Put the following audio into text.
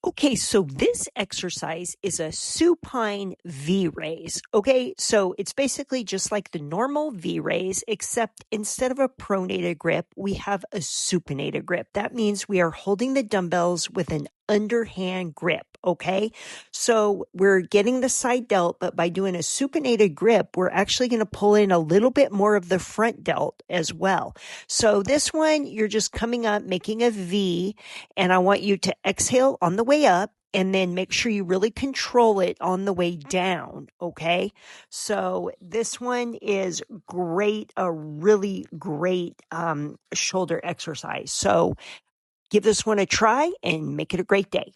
Okay, so this exercise is a supine V raise. Okay, so it's basically just like the normal V raise, except instead of a pronated grip, we have a supinated grip. That means we are holding the dumbbells with an underhand grip. Okay, so we're getting the side delt, but by doing a supinated grip, we're actually going to pull in a little bit more of the front delt as well. So this one, you're just coming up, making a V, and I want you to exhale on the way up and then make sure you really control it on the way down. Okay. So this one is great, a really great shoulder exercise. So give this one a try and make it a great day.